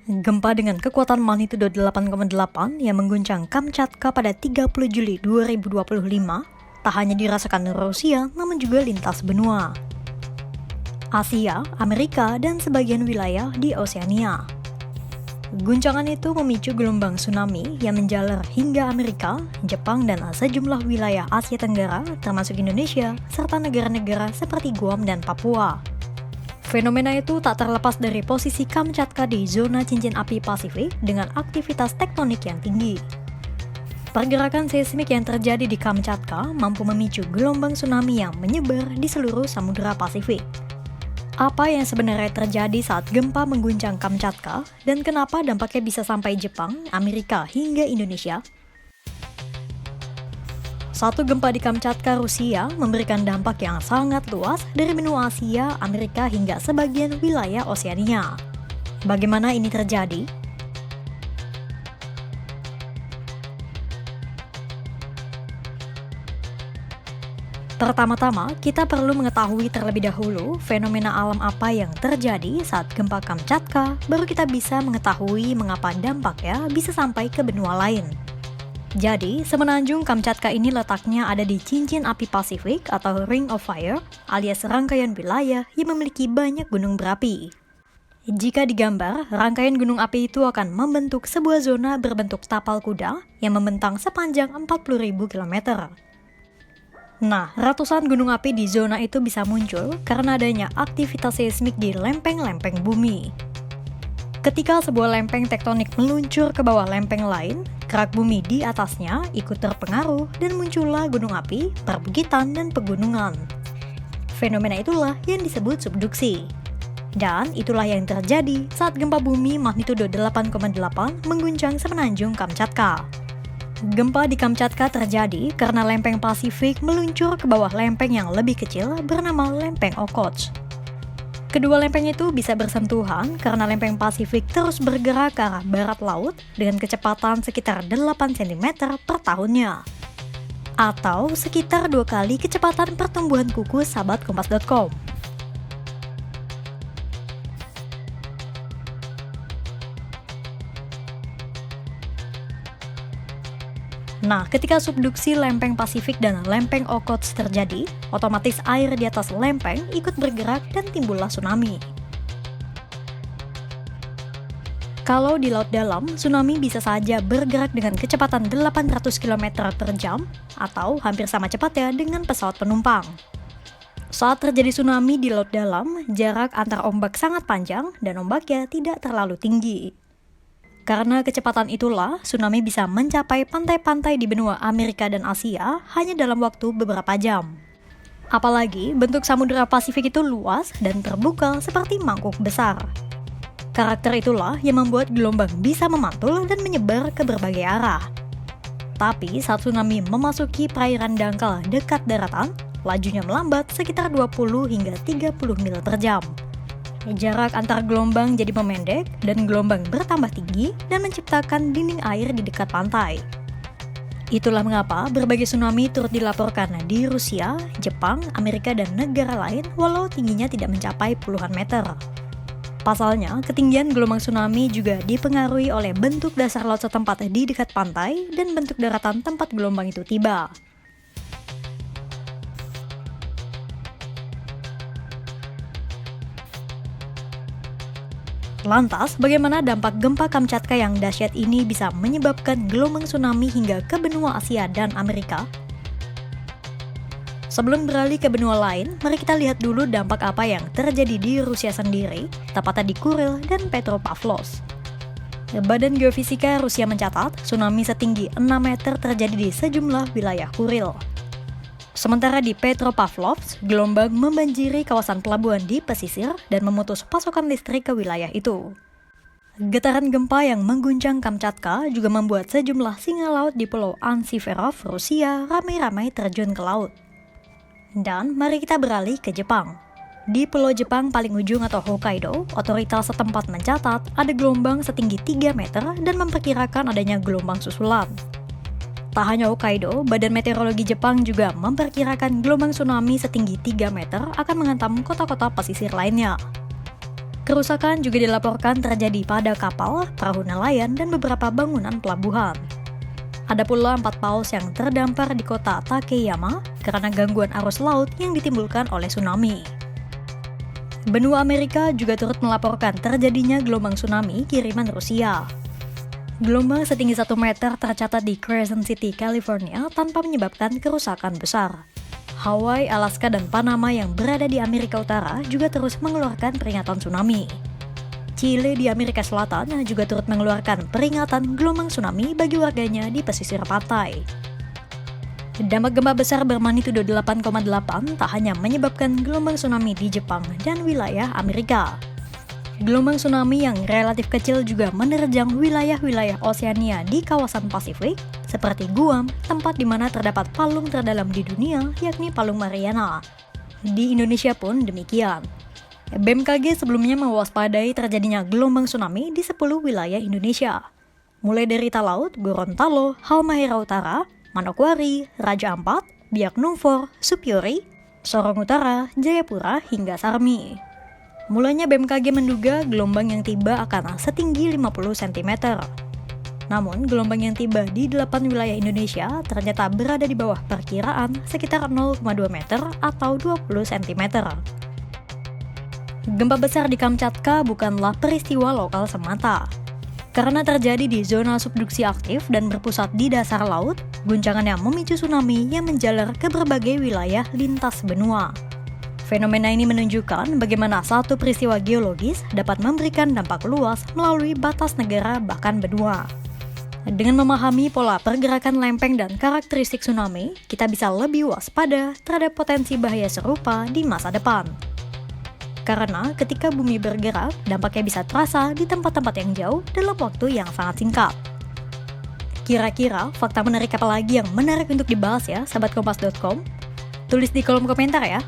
Gempa dengan kekuatan magnitudo 8,8 yang mengguncang Kamchatka pada 30 Juli 2025 tak hanya dirasakan Rusia namun juga lintas benua. Asia, Amerika, dan sebagian wilayah di Oseania. Guncangan itu memicu gelombang tsunami yang menjalar hingga Amerika, Jepang, dan sejumlah wilayah Asia Tenggara termasuk Indonesia serta negara-negara seperti Guam dan Papua. Fenomena itu tak terlepas dari posisi Kamchatka di zona cincin api Pasifik dengan aktivitas tektonik yang tinggi. Pergerakan seismik yang terjadi di Kamchatka mampu memicu gelombang tsunami yang menyebar di seluruh Samudra Pasifik. Apa yang sebenarnya terjadi saat gempa mengguncang Kamchatka dan kenapa dampaknya bisa sampai Jepang, Amerika, hingga Indonesia? Satu gempa di Kamchatka, Rusia memberikan dampak yang sangat luas dari benua Asia, Amerika, hingga sebagian wilayah Oseania. Bagaimana ini terjadi? Pertama-tama, kita perlu mengetahui terlebih dahulu fenomena alam apa yang terjadi saat gempa Kamchatka, baru kita bisa mengetahui mengapa dampaknya bisa sampai ke benua lain. Jadi, semenanjung Kamchatka ini letaknya ada di cincin api Pasifik atau Ring of Fire, alias rangkaian wilayah yang memiliki banyak gunung berapi. Jika digambar, rangkaian gunung api itu akan membentuk sebuah zona berbentuk tapal kuda yang membentang sepanjang 40.000 km. Nah, ratusan gunung api di zona itu bisa muncul karena adanya aktivitas seismik di lempeng-lempeng bumi. Ketika sebuah lempeng tektonik meluncur ke bawah lempeng lain, kerak bumi di atasnya ikut terpengaruh dan muncullah gunung api, perbukitan, dan pegunungan. Fenomena itulah yang disebut subduksi. Dan itulah yang terjadi saat gempa bumi magnitudo 8,8 mengguncang semenanjung Kamchatka. Gempa di Kamchatka terjadi karena lempeng Pasifik meluncur ke bawah lempeng yang lebih kecil bernama lempeng Okhotsk. Kedua lempeng itu bisa bersentuhan karena lempeng Pasifik terus bergerak ke arah barat laut dengan kecepatan sekitar 8 cm per tahunnya. Atau sekitar 2 kali kecepatan pertumbuhan kuku sahabat kompas.com. Nah, ketika subduksi lempeng Pasifik dan lempeng Okhotsk terjadi, otomatis air di atas lempeng ikut bergerak dan timbullah tsunami. Kalau di laut dalam, tsunami bisa saja bergerak dengan kecepatan 800 km per jam atau hampir sama cepatnya dengan pesawat penumpang. Saat terjadi tsunami di laut dalam, jarak antar ombak sangat panjang dan ombaknya tidak terlalu tinggi. Karena kecepatan itulah, tsunami bisa mencapai pantai-pantai di benua Amerika dan Asia hanya dalam waktu beberapa jam. Apalagi, bentuk Samudra Pasifik itu luas dan terbuka seperti mangkuk besar. Karakter itulah yang membuat gelombang bisa memantul dan menyebar ke berbagai arah. Tapi, saat tsunami memasuki perairan dangkal dekat daratan, lajunya melambat sekitar 20 hingga 30 mil per jam. Jarak antar gelombang jadi memendek dan gelombang bertambah tinggi dan menciptakan dinding air di dekat pantai. Itulah mengapa berbagai tsunami turut dilaporkan di Rusia, Jepang, Amerika, dan negara lain walau tingginya tidak mencapai puluhan meter. Pasalnya, ketinggian gelombang tsunami juga dipengaruhi oleh bentuk dasar laut setempat di dekat pantai dan bentuk daratan tempat gelombang itu tiba. Lantas, bagaimana dampak gempa Kamchatka yang dahsyat ini bisa menyebabkan gelombang tsunami hingga ke benua Asia dan Amerika? Sebelum beralih ke benua lain, mari kita lihat dulu dampak apa yang terjadi di Rusia sendiri, tepatnya di Kuril dan Petropavlovsk. Badan Geofisika Rusia mencatat, tsunami setinggi 6 meter terjadi di sejumlah wilayah Kuril. Sementara di Petropavlovsk, gelombang membanjiri kawasan pelabuhan di pesisir dan memutus pasokan listrik ke wilayah itu. Getaran gempa yang mengguncang Kamchatka juga membuat sejumlah singa laut di Pulau Antsiverov, Rusia ramai-ramai terjun ke laut. Dan mari kita beralih ke Jepang. Di Pulau Jepang paling ujung atau Hokkaido, otoritas setempat mencatat ada gelombang setinggi 3 meter dan memperkirakan adanya gelombang susulan. Tak hanya Hokkaido, Badan Meteorologi Jepang juga memperkirakan gelombang tsunami setinggi 3 meter akan menghantam kota-kota pesisir lainnya. Kerusakan juga dilaporkan terjadi pada kapal, perahu nelayan, dan beberapa bangunan pelabuhan. Ada pula 4 paus yang terdampar di kota Takeyama karena gangguan arus laut yang ditimbulkan oleh tsunami. Benua Amerika juga turut melaporkan terjadinya gelombang tsunami kiriman Rusia. Gelombang setinggi 1 meter tercatat di Crescent City, California tanpa menyebabkan kerusakan besar. Hawaii, Alaska, dan Panama yang berada di Amerika Utara juga terus mengeluarkan peringatan tsunami. Chile di Amerika Selatan juga turut mengeluarkan peringatan gelombang tsunami bagi warganya di pesisir pantai. Dampak gempa besar bermagnitudo 8,8 tak hanya menyebabkan gelombang tsunami di Jepang dan wilayah Amerika. Gelombang tsunami yang relatif kecil juga menerjang wilayah-wilayah Oseania di kawasan Pasifik, seperti Guam, tempat di mana terdapat palung terdalam di dunia, yakni Palung Mariana. Di Indonesia pun demikian. BMKG sebelumnya mewaspadai terjadinya gelombang tsunami di 10 wilayah Indonesia, mulai dari Talaut, Gorontalo, Halmahera Utara, Manokwari, Raja Ampat, Biak Numfor, Supiori, Sorong Utara, Jayapura, hingga Sarmi. Mulanya BMKG menduga gelombang yang tiba akan setinggi 50 cm. Namun, gelombang yang tiba di 8 wilayah Indonesia ternyata berada di bawah perkiraan sekitar 0,2 meter atau 20 cm. Gempa besar di Kamchatka bukanlah peristiwa lokal semata. Karena terjadi di zona subduksi aktif dan berpusat di dasar laut, guncangannya memicu tsunami yang menjalar ke berbagai wilayah lintas benua. Fenomena ini menunjukkan bagaimana satu peristiwa geologis dapat memberikan dampak luas melalui batas negara bahkan benua. Dengan memahami pola pergerakan lempeng dan karakteristik tsunami, kita bisa lebih waspada terhadap potensi bahaya serupa di masa depan. Karena ketika bumi bergerak, dampaknya bisa terasa di tempat-tempat yang jauh dalam waktu yang sangat singkat. Kira-kira fakta menarik apa lagi yang menarik untuk dibahas ya, sahabat kompas.com? Tulis di kolom komentar ya.